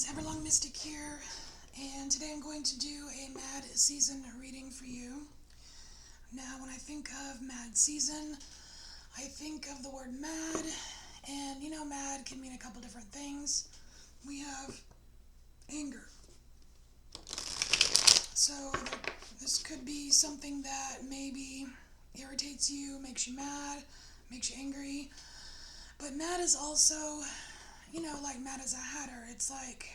Everlong Mystic here, and today I'm going to do a Mad Season reading for you. Now, when I think of Mad Season, I think of the word mad, and mad can mean a couple different things. We have anger. So, this could be something that maybe irritates you, makes you mad, makes you angry. But mad is also, like mad as a hatter. It's like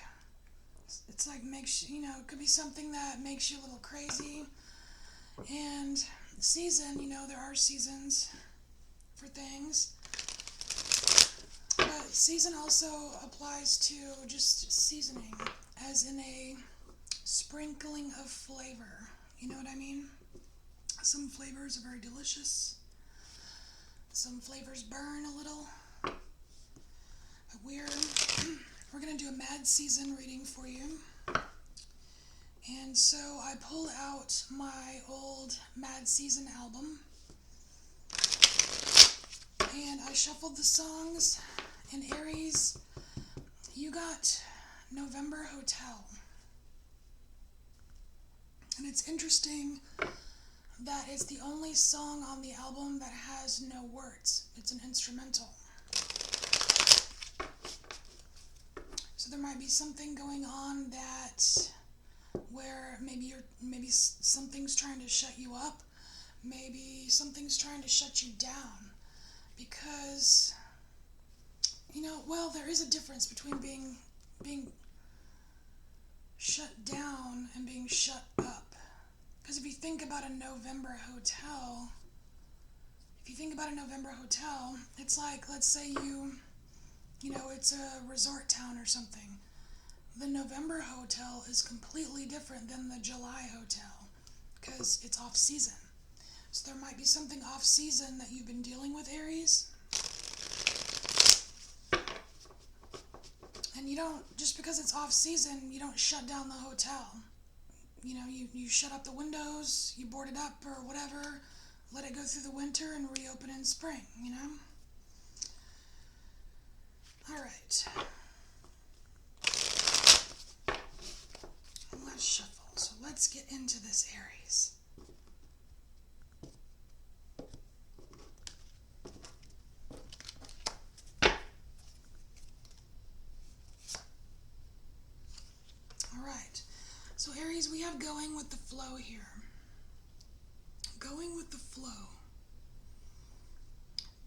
makes, it could be something that makes you a little crazy. And season, there are seasons for things. But season also applies to just seasoning, as in a sprinkling of flavor. You know what I mean? Some flavors are very delicious. Some flavors burn a little. But we're going to do a Mad Season reading for you. And so I pulled out my old Mad Season album. And I shuffled the songs. In Aries, you got November Hotel. And it's interesting that it's the only song on the album that has no words. It's an instrumental. So there might be something going on that where maybe something's trying to shut you up, maybe something's trying to shut you down, because there is a difference between being shut down and being shut up. Because if you think about a November hotel, it's like, let's say it's a resort town or something. The November hotel is completely different than the July hotel because it's off season. So there might be something off season that you've been dealing with, Aries. And just because it's off season, you don't shut down the hotel. You shut up the windows, you board it up or whatever, let it go through the winter and reopen in spring, Alright. Let's shuffle. So let's get into this, Aries. Alright. So Aries, we have going with the flow here. Going with the flow.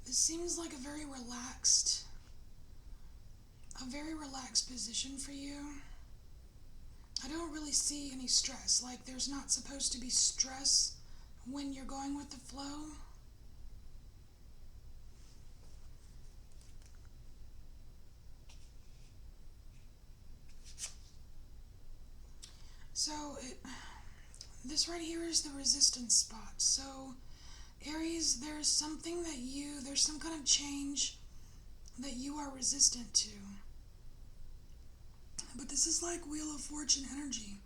This seems like a very relaxed position for you. I don't really see any stress. Like, there's not supposed to be stress when you're going with the flow. So, this right here is the resistance spot. So, Aries, there's some kind of change that you are resistant to. But this is like Wheel of Fortune energy.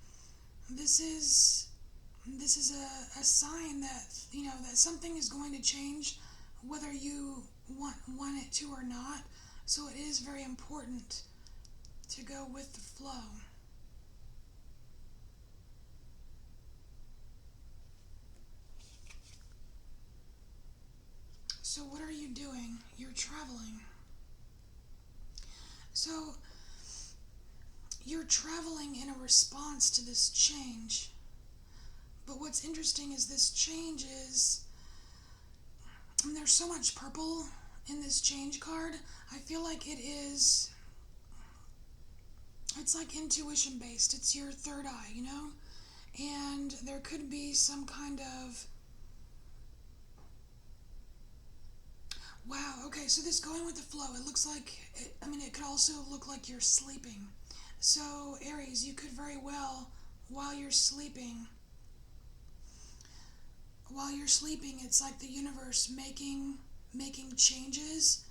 This is a sign that, that something is going to change whether you want it to or not. So it is very important to go with the flow. So what are you doing? You're traveling. So you're traveling in a response to this change. But what's interesting is this change is, there's so much purple in this change card. I feel like it's like intuition based. It's your third eye, And there could be some kind of, wow, okay, so this going with the flow, it looks like, it could also look like you're sleeping. So, Aries, you could very well, while you're sleeping, it's like the universe making changes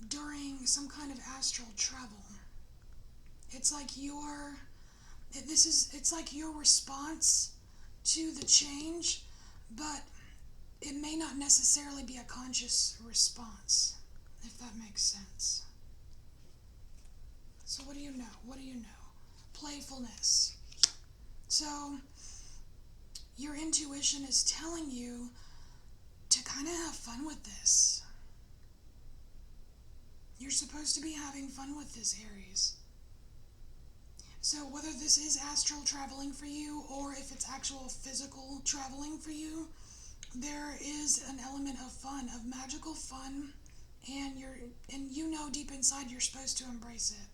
during some kind of astral travel. It's like it's like your response to the change, but it may not necessarily be a conscious response, if that makes sense. So what do you know? What do you know? Playfulness. So your intuition is telling you to kind of have fun with this. You're supposed to be having fun with this, Aries. So whether this is astral traveling for you or if it's actual physical traveling for you, there is an element of fun, of magical fun, and you know deep inside you're supposed to embrace it.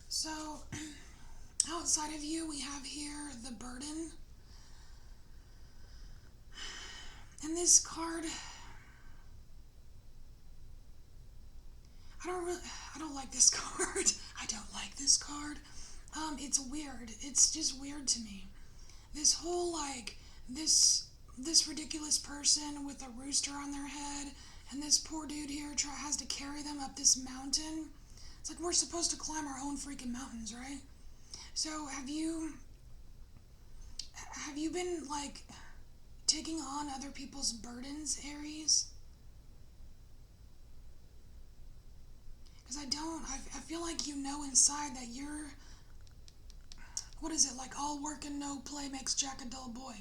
So outside of you, we have here the burden. And this card, I don't like this card. I don't like this card. It's weird. It's just weird to me. This whole, like, this ridiculous person with a rooster on their head, and this poor dude here has to carry them up this mountain. It's like we're supposed to climb our own freaking mountains, right? So have you been, like, taking on other people's burdens, Aries? Because I feel like you know inside that you're, what is it, like all work and no play makes Jack a dull boy.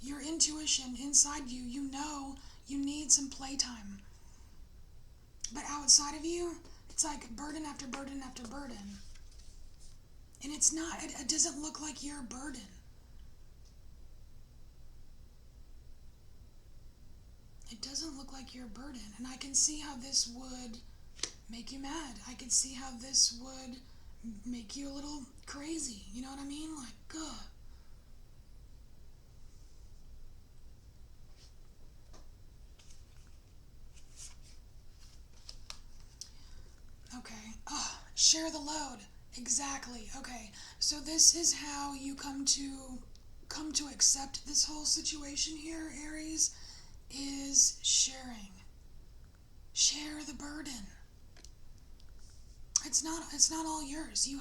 Your intuition inside you, you know you need some playtime. But outside of you, it's like burden after burden after burden. And it's not, it doesn't look like you're a burden. It doesn't look like you're a burden. And I can see how this would make you mad. I can see how this would make you a little crazy. You know what I mean? Like, ugh. Okay. Oh, share the load. Exactly. Okay. So this is how you come to accept this whole situation here, Aries, is sharing. Share the burden. It's not all yours. You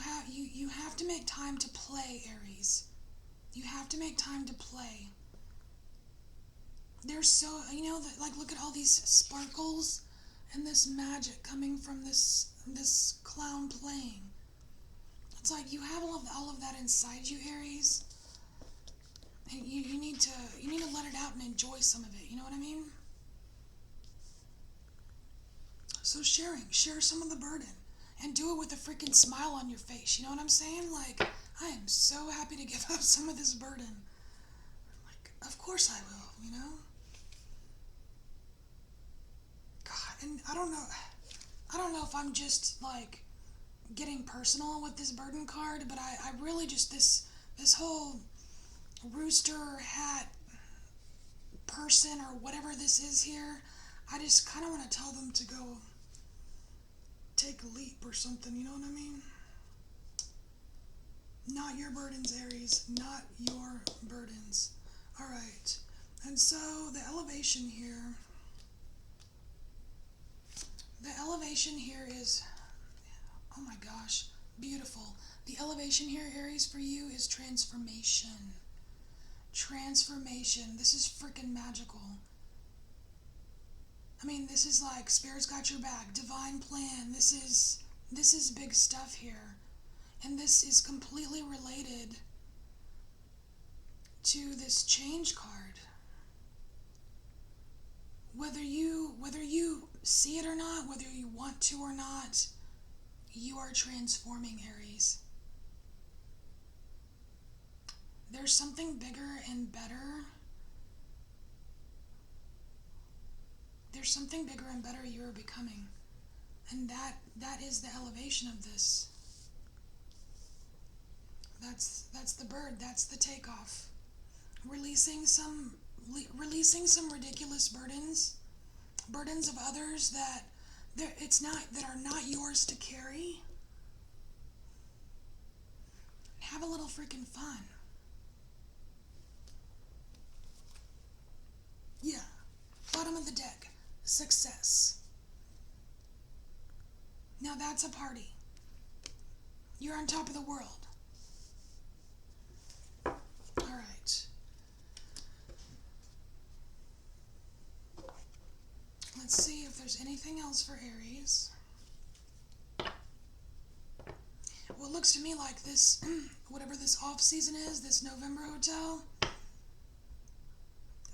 have to make time to play, Aries. You have to make time to play. There's so, like, look at all these sparkles and this magic coming from this clown playing. It's like you have all of that inside you, Aries. And you need to let it out and enjoy some of it. You know what I mean? So share some of the burden. And do it with a freaking smile on your face. You know what I'm saying? Like, I am so happy to give up some of this burden. Like, of course I will, you know? God, and I don't know if I'm just, like, getting personal with this burden card, but I really just, this whole rooster hat person or whatever this is here, I just kind of want to tell them to go take a leap or something, you know what I mean? Not your burdens, Aries. Not your burdens. Alright. And so the elevation here is, oh my gosh, beautiful. The elevation here, Aries, for you is transformation. Transformation. This is freaking magical. I mean, this is like Spirit's got your back, divine plan. This is big stuff here. And this is completely related to this change card. Whether you see it or not, whether you want to or not, you are transforming, Aries. There's something bigger and better. There's something bigger and better you are becoming. And that is the elevation of this. That's the bird, that's the takeoff. Releasing some ridiculous burdens of others that are not yours to carry. Have a little freaking fun. Yeah. Bottom of the deck. Success. Now that's a party. You're on top of the world. Alright. anything else for Aries. Well, it looks to me like this, whatever this off season is, this November hotel,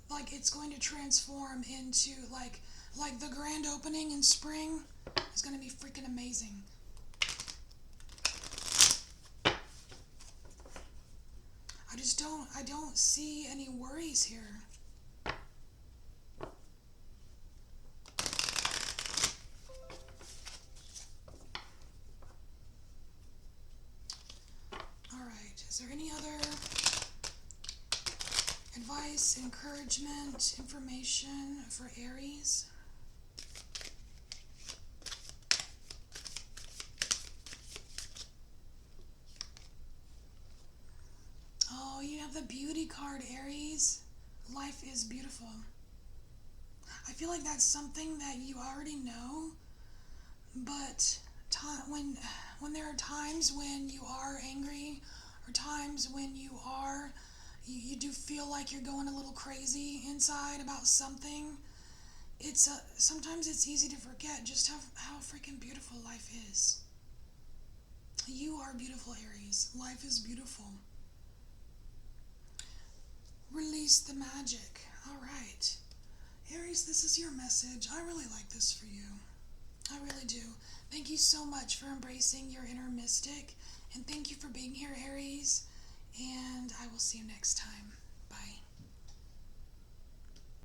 like it's going to transform into like the grand opening in spring is going to be freaking amazing. I don't see any worries here. All right, is there any other advice, encouragement, information for Aries? Oh, you have the beauty card, Aries. Life is beautiful. I feel like that's something that you already know, but when there are times when you are angry, or times when you do feel like you're going a little crazy inside about something, it's sometimes it's easy to forget just how freaking beautiful life is. You are beautiful, Aries. Life is beautiful. Release the magic. All right. Aries, this is your message. I really like this for you. I really do. Thank you so much for embracing your inner mystic. And thank you for being here, Aries. And I will see you next time.